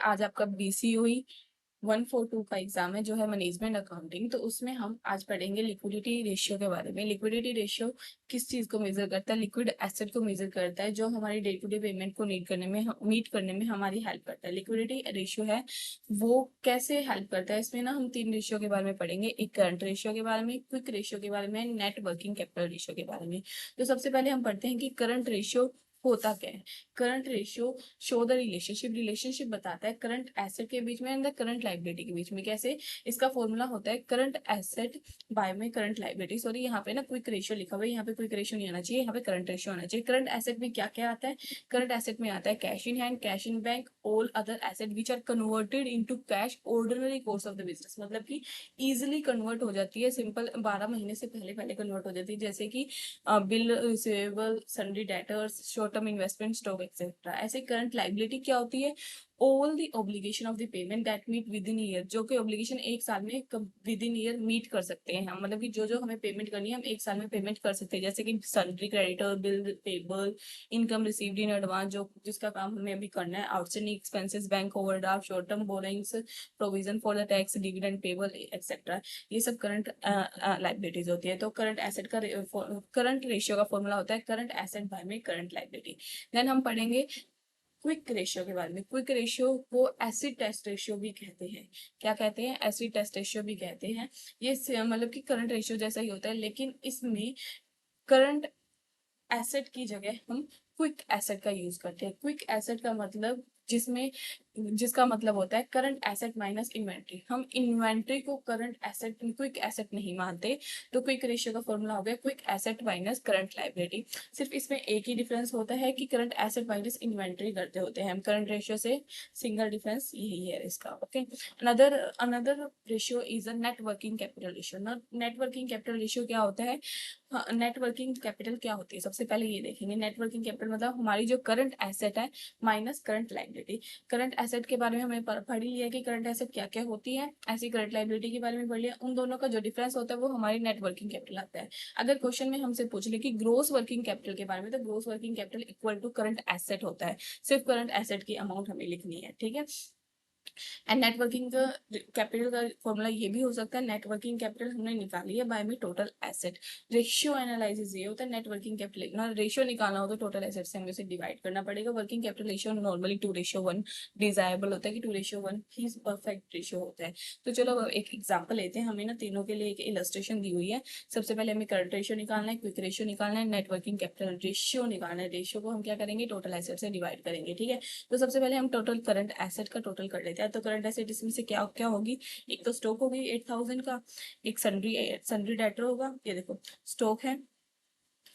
आज आपका BCOE 142 का एग्जाम है जो है मैनेजमेंट अकाउंटिंग। तो उसमें हम आज पढ़ेंगे लिक्विडिटी रेशियो के बारे में। लिक्विडिटी रेशियो किस चीज को मेजर करता है? लिक्विड एसेट को मेजर करता है जो हमारी डे टू डे पेमेंट को मीट करने में हमारी हेल्प करता है। लिक्विडिटी रेशियो है वो कैसे हेल्प करता है, इसमें ना हम 3 रेशियो के बारे में पढ़ेंगे। एक करंट रेशियो के बारे में, क्विक रेशियो के बारे में, नेट वर्किंग कैपिटल रेशियो के बारे में। तो सबसे पहले हम पढ़ते हैं कि करंट रेशियो होता क्या है। Current ratio show the relationship बताता है करंट एसेट के बीच में एंड द करंट लाइबिलिटी के बीच में। कैसे? इसका फॉर्मूला होता है करंट एसेट बाय में करंट लाइबिलिटी। सॉरी, यहाँ पे ना क्विक रेशियो लिखा हुआ है, यहाँ पे क्विक रेशियो नहीं आना चाहिए, यहाँ पे करंट रेशियो आना चाहिए। करंट एसेट में क्या क्या आता है? करंट एसेट में आता है cash in hand, cash in bank, all other asset which are converted into cash ordinary course of the business. मतलब कि इजिली कन्वर्ट हो जाती है, सिंपल 12 महीने से पहले पहले कन्वर्ट हो जाती है। जैसे कि bill receivable, sundry debtors, short term investment, stock etcetera. ऐसे करंट लाइबिलिटी क्या होती है? All the obligation of the payment that meet within year. जो कि ऑब्लिगेशन एक साल में विद इन ईयर मीट कर सकते हैं हम, मतलब कि जो जो हमें पेमेंट करनी है हम एक साल में पेमेंट कर सकते हैं। जैसे कि sundry creditor, bill payable, income received in advance जो जिसका काम हमें अभी करना है, outstanding expenses, bank overdraft, short term borrowings, provision for the tax, dividend payable etcetera. ये सब करंट लाइबिलिटीज होती है। तो करंट एसेट का करंट रेशियो का फॉर्मूला होता है करंट एसेट बाय में करंट लाइबिलिटी। देन हम पढ़ेंगे क्विक रेशियो के बारे में। क्विक रेशियो को एसिड टेस्ट रेशियो भी कहते हैं। क्या कहते हैं? एसिड टेस्ट रेशियो भी कहते हैं। ये मतलब कि करंट रेशियो जैसा ही होता है, लेकिन इसमें करंट एसेट की जगह हम क्विक एसेट का यूज करते हैं। क्विक एसेट का मतलब जिसका मतलब होता है करंट एसेट माइनस इन्वेंट्री। हम इन्वेंट्री को करंट एसेट, क्विक एसेट नहीं मानते। तो क्विक रेशियो का फॉर्मूला हो गया quick asset minus current liability. सिर्फ इसमें एक ही डिफरेंस होता है कि करंट एसेट माइनस इन्वेंट्री करते होते हैं हम। करंट रेशियो से सिंगल डिफरेंस यही है इसका। Okay, another another ratio is a net working capital ratio. Net working capital ratio क्या होता है? हाँ, नेटवर्किंग कैपिटल क्या होती है सबसे पहले ये देखेंगे। नेटवर्किंग कैपिटल मतलब हमारी जो करंट एसेट है minus current liability. Current asset के बारे में हमें पढ़ ही लिया कि करंट एसेट क्या क्या होती है, ऐसी करंट लाइबिलिटी के बारे में पढ़ लिया। उन दोनों का जो डिफरेंस होता है वो हमारी नेटवर्किंग कैपिटल आता है। अगर क्वेश्चन में हमसे पूछ ले कि ग्रोस वर्किंग कैपिटल के बारे में, तो gross working capital equal to current asset होता है। सिर्फ करंट एसेट की अमाउंट हमें लिखनी है, ठीक है। एंड नेटवर्किंग कैपिटल का फॉर्मूला ये भी हो सकता है। नेटवर्किंग कैपिटल हमने निकाली है बाय में टोटल एसेट। रेशियो एनालिसिस ये होता है नेटवर्किंग कैपिटल ना, रेशियो निकालना हो तो टोटल एसेट से हमें उसे डिवाइड करना पड़ेगा। Working capital ratio normally 2:1 desirable होता है कि 2:1 ही परफेक्ट रेशियो होता है। तो चलो अब एक एग्जाम्पल लेते हैं। हमें ना तीनों के लिए एक इलस्ट्रेशन दी हुई है। सबसे पहले हमें करंट रेशियो निकालना है, क्विक रेशियो निकालना है, नेटवर्किंग कैपिटल रेशियो निकालना है। रेशियो को हम क्या करेंगे? टोटल एसेट से डिवाइड करेंगे, ठीक है। तो सबसे पहले हम टोटल करंट एसेट का टोटल कर लेते हैं। तो करंट एसेट इसमें से क्या क्या होगी? एक तो स्टॉक होगी 8,000 का, एक सन्ड्री सन्ड्री डेटर होगा। ये देखो स्टॉक है,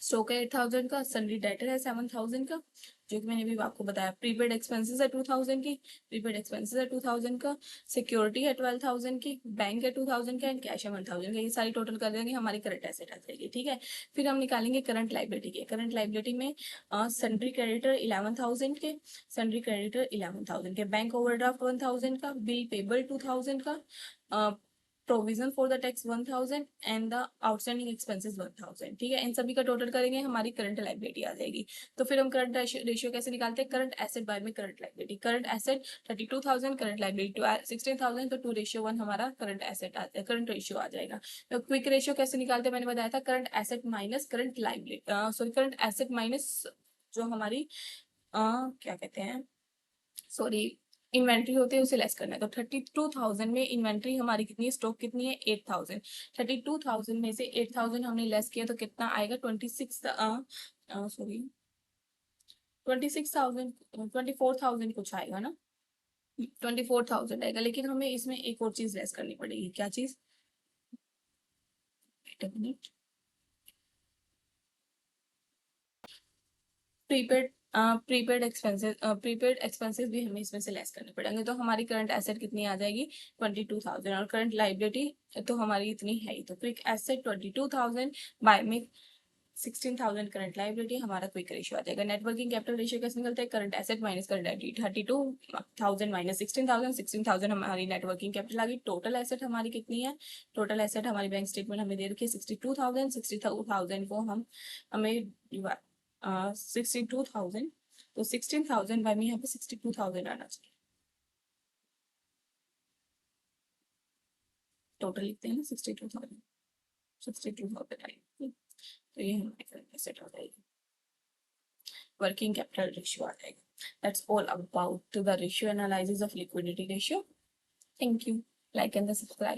स्टॉक है 8,000 का, सन्ड्री डेटर है 7,000 का, जो कि मैंने भी आपको बताया। प्रीपेड एक्सपेंसेस है 2,000 की, प्रीपेड एक्सपेंसेस है 2,000 का, सिक्योरिटी है 12,000 की, बैंक है 2,000 का एंड कैश है 1,000 का। ये सारी टोटल कर देंगे हमारी करंट एसेट आ जाएगी, ठीक है। फिर हम निकालेंगे करंट लाइबिलिटी के। करंट लाइबिलिटी में सन्ड्री क्रेडिटर 11,000 के, सन्ड्री क्रेडिटर 11,000 के, बैंक ओवरड्राफ्ट 1,000 का, बिल पेबल 2,000 का, provision for the tax 1,000 and the outstanding expenses 1,000, ठीक है। इन सभी का टोटल करेंगे हमारी करंट लाइबिलिटी आ जाएगी। तो फिर हम करंट रेशियो कैसे निकालते हैं? करंट एसेट बाय में current liability. Current asset 32,000, current liability 16,000, तो 2:1 हमारा करंट एसेट करंट रेशियो आ जाएगा। तो क्विक रेशियो कैसे निकालते हैं मैंने बताया था, current asset minus current liability, sorry current asset minus जो हमारी क्या कहते हैं, सॉरी इन्वेंट्री होती है उसे लेस करना है। तो 32,000 में इन्वेंट्री हमारी कितनी है, स्टॉक कितनी है 8,000। 32,000 में से 8,000 हमने लेस किया तो कितना आएगा 26, सॉरी 26,000, 24,000 कुछ आएगा ना, 24,000 आएगा। लेकिन हमें इसमें एक और चीज लेस करनी पड़ेगी। क्या चीज? प्रीपेड प्रीपेड एक्सपेंसेस भी हमें इसमें से लेस करने पड़ेंगे। तो हमारी करंट एसेट कितनी आ जाएगी 22,000, और करंट लाइबिलिटी तो हमारी इतनी है ही। तो क्विक एसेट 22,000 बाय में 16,000 करंट लाइबिलिटी, हमारा क्विक रेशियो आ जाएगा। नेटवर्किंग कैपिटल रेशियो कैसे निकलता है? Current asset minus current liability. 32,000 minus 16,000, 16,000 हमारी नेटवर्किंग कैपिटल आ गई। टोटल एसेट हमारी कितनी है? टोटल एसेट हमारी बैंक स्टेटमेंट हमें दे रखी है 62,000। 62,000 को हम हमें 62,000, तो 16,000 बाय में यहाँ पे 62,000 आना चाहिए। टोटल लिखते हैं ना 62,000 आएगी, तो ये हमारे करंट एसेट हो जाएगी। वर्किंग कैपिटल रेशियो आ जाएगा। That's all about the ratio analysis of liquidity ratio. Thank you. Like and subscribe.